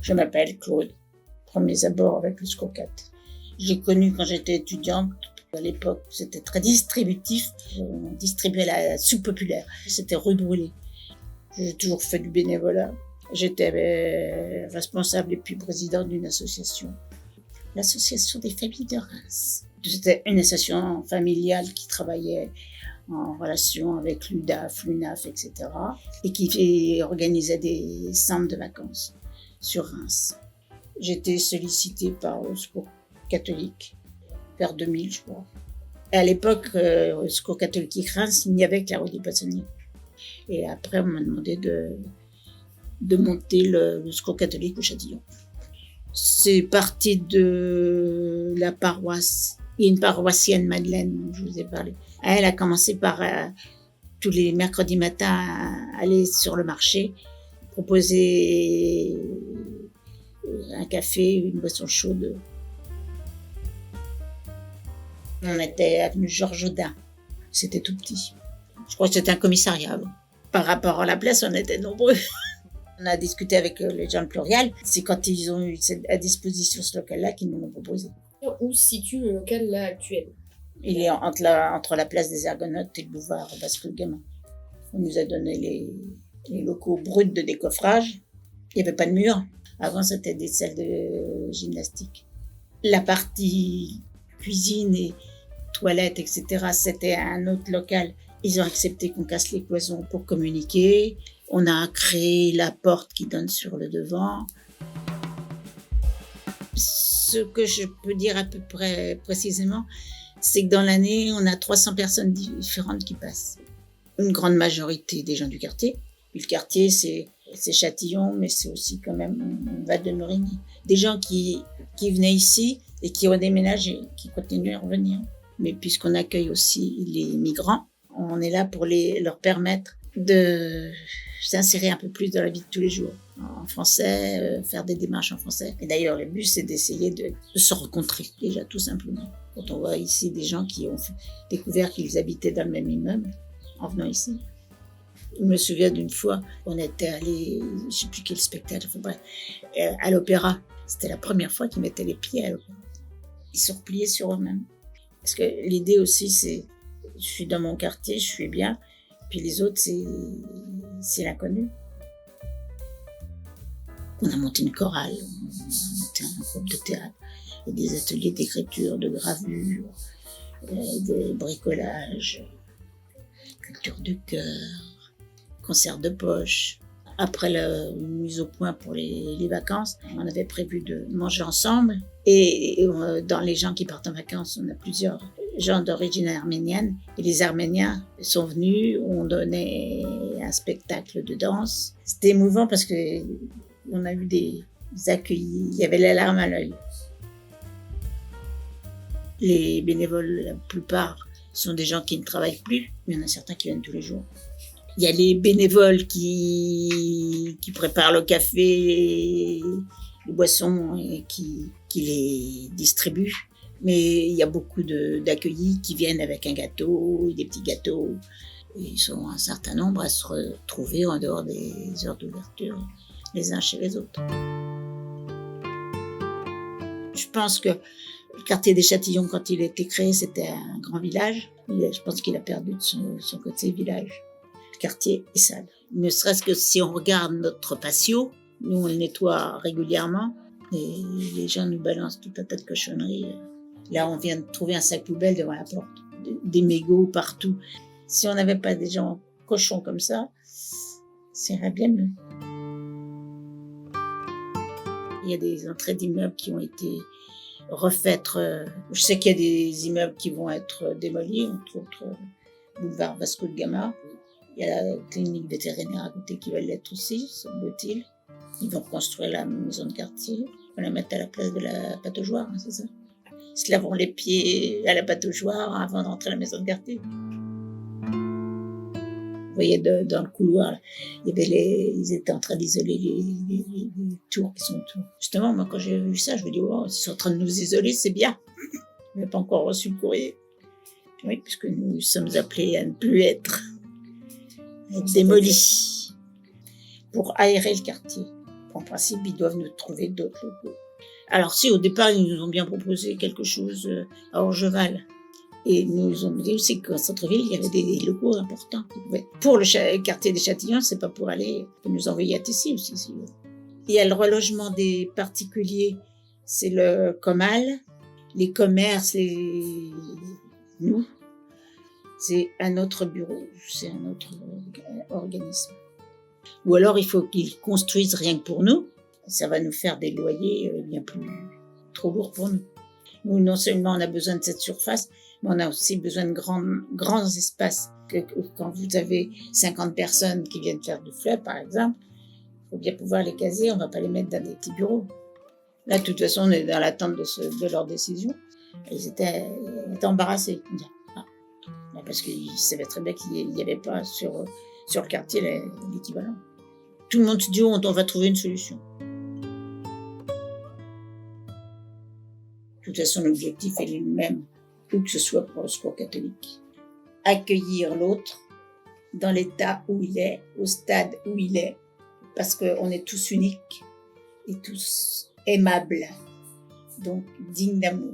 Je m'appelle Claude. Premiers abords avec le SCOCAT. J'ai connu quand j'étais étudiante. À l'époque, c'était très distributif. On distribuait la soupe populaire. C'était rue Brûlée. J'ai toujours fait du bénévolat. J'étais responsable et puis présidente d'une association. L'association des familles de Reims. C'était une association familiale qui travaillait en relation avec l'UDAF, l'UNAF, etc. et qui organisait des centres de vacances sur Reims. J'étais sollicitée par le Secours catholique vers 2000, je crois. Et à l'époque, au Secours catholique Reims, il n'y avait que la rue des Poissonniers. Et après, on m'a demandé de monter le Secours catholique au Châtillon. C'est parti de la paroisse. Il y a une paroissienne, Madeleine, dont je vous ai parlé. Elle a commencé par, tous les mercredis matins, aller sur le marché, proposer un café, une boisson chaude. On était avenue Georges Audin. C'était tout petit. Je crois que c'était un commissariat. Par rapport à la place, on était nombreux. On a discuté avec les gens de Plurial. C'est quand ils ont eu à disposition ce local-là qu'ils nous l'ont proposé. Où se situe le local là actuel? Il est entre la place des Argonautes et le boulevard Vasco-de-Gama. On nous a donné les locaux bruts de décoffrage. Il n'y avait pas de mur. Avant, c'était des salles de gymnastique. La partie cuisine et toilettes, etc., c'était un autre local. Ils ont accepté qu'on casse les cloisons pour communiquer. On a créé la porte qui donne sur le devant. Ce que je peux dire à peu près précisément, c'est que dans l'année, on a 300 personnes différentes qui passent. Une grande majorité des gens du quartier. Puis le quartier, c'est Châtillon, mais c'est aussi quand même Val de Morigny. Des gens qui venaient ici et qui ont déménagé, qui continuent à revenir. Mais puisqu'on accueille aussi les migrants, on est là pour leur permettre de s'insérer un peu plus dans la vie de tous les jours. En français, faire des démarches en français. Et d'ailleurs, le but, c'est d'essayer de se rencontrer, déjà, tout simplement. Quand on voit ici des gens qui ont découvert qu'ils habitaient dans le même immeuble, en venant ici. Je me souviens d'une fois, on était allé, je ne sais plus quel spectacle, enfin bref, à l'opéra. C'était la première fois qu'ils mettaient les pieds à l'opéra. Ils se repliaient sur eux-mêmes. Parce que l'idée aussi, c'est, je suis dans mon quartier, je suis bien, puis les autres, c'est l'inconnu. On a monté une chorale, on a monté un groupe de théâtre, et des ateliers d'écriture, de gravure, de bricolage, culture de cœur, concert de poche. Après la mise au point pour les vacances, on avait prévu de manger ensemble. Et dans les gens qui partent en vacances, on a plusieurs gens d'origine arménienne. Et les Arméniens sont venus, ont donné un spectacle de danse. C'était émouvant parce qu'on a eu des accueillis, il y avait la larme à l'œil. Les bénévoles, la plupart, sont des gens qui ne travaillent plus, mais il y en a certains qui viennent tous les jours. Il y a les bénévoles qui préparent le café, les boissons et qui les distribuent. Mais il y a beaucoup d'accueillis qui viennent avec un gâteau, des petits gâteaux. Et ils sont un certain nombre à se retrouver en dehors des heures d'ouverture, les uns chez les autres. Je pense que le quartier des Châtillons, quand il a été créé, c'était un grand village. Je pense qu'il a perdu de son côté village. Le quartier est sale. Ne serait-ce que si on regarde notre patio, nous on le nettoie régulièrement et les gens nous balancent tout un tas de cochonneries. Là, on vient de trouver un sac poubelle devant la porte, des mégots partout. Si on n'avait pas des gens cochons comme ça irait bien mieux. Il y a des entrées d'immeubles qui ont été refaites. Je sais qu'il y a des immeubles qui vont être démolis, entre autres boulevard Vasco-de-Gama. Il y a la clinique vétérinaire à côté qui va l'être aussi, semble-t-il. Ils vont reconstruire la maison de quartier. On va la mettre à la place de la pataugeoire, c'est ça? Ils se laveront les pieds à la pataugeoire avant d'entrer à la maison de quartier. Vous voyez, dans le couloir, là, ils étaient en train d'isoler les tours qui sont autour. Justement, moi, quand j'ai vu ça, je me dis, oh, ils sont en train de nous isoler, c'est bien. On n'a pas encore reçu le courrier. Oui, puisque nous sommes appelés à ne plus être démolis pour aérer le quartier. En principe, ils doivent nous trouver d'autres locaux. Alors si au départ, ils nous ont bien proposé quelque chose à Orgeval, et ils nous ont dit aussi qu'en centre-ville, il y avait des locaux importants. Pour le quartier des Châtillons, c'est pas pour aller, ils nous envoyer à Tessy aussi. Si. Il y a le relogement des particuliers, c'est le Comal, les commerces, nous, c'est un autre bureau, c'est un autre organisme. Ou alors il faut qu'ils construisent rien que pour nous, ça va nous faire des loyers bien plus trop lourds pour nous. Nous, non seulement on a besoin de cette surface, mais on a aussi besoin de grands espaces. Quand vous avez 50 personnes qui viennent faire du fleuve, par exemple, il faut bien pouvoir les caser, on ne va pas les mettre dans des petits bureaux. Là, de toute façon, on est dans l'attente de leur décision. Ils étaient embarrassés. Parce qu'ils savaient très bien qu'il n'y avait pas sur le quartier l'équivalent. Tout le monde se dit, on va trouver une solution. De toute façon, l'objectif est le même, où que ce soit pour le Secours catholique. Accueillir l'autre dans l'état où il est, au stade où il est, parce qu'on est tous uniques et tous aimables, donc dignes d'amour.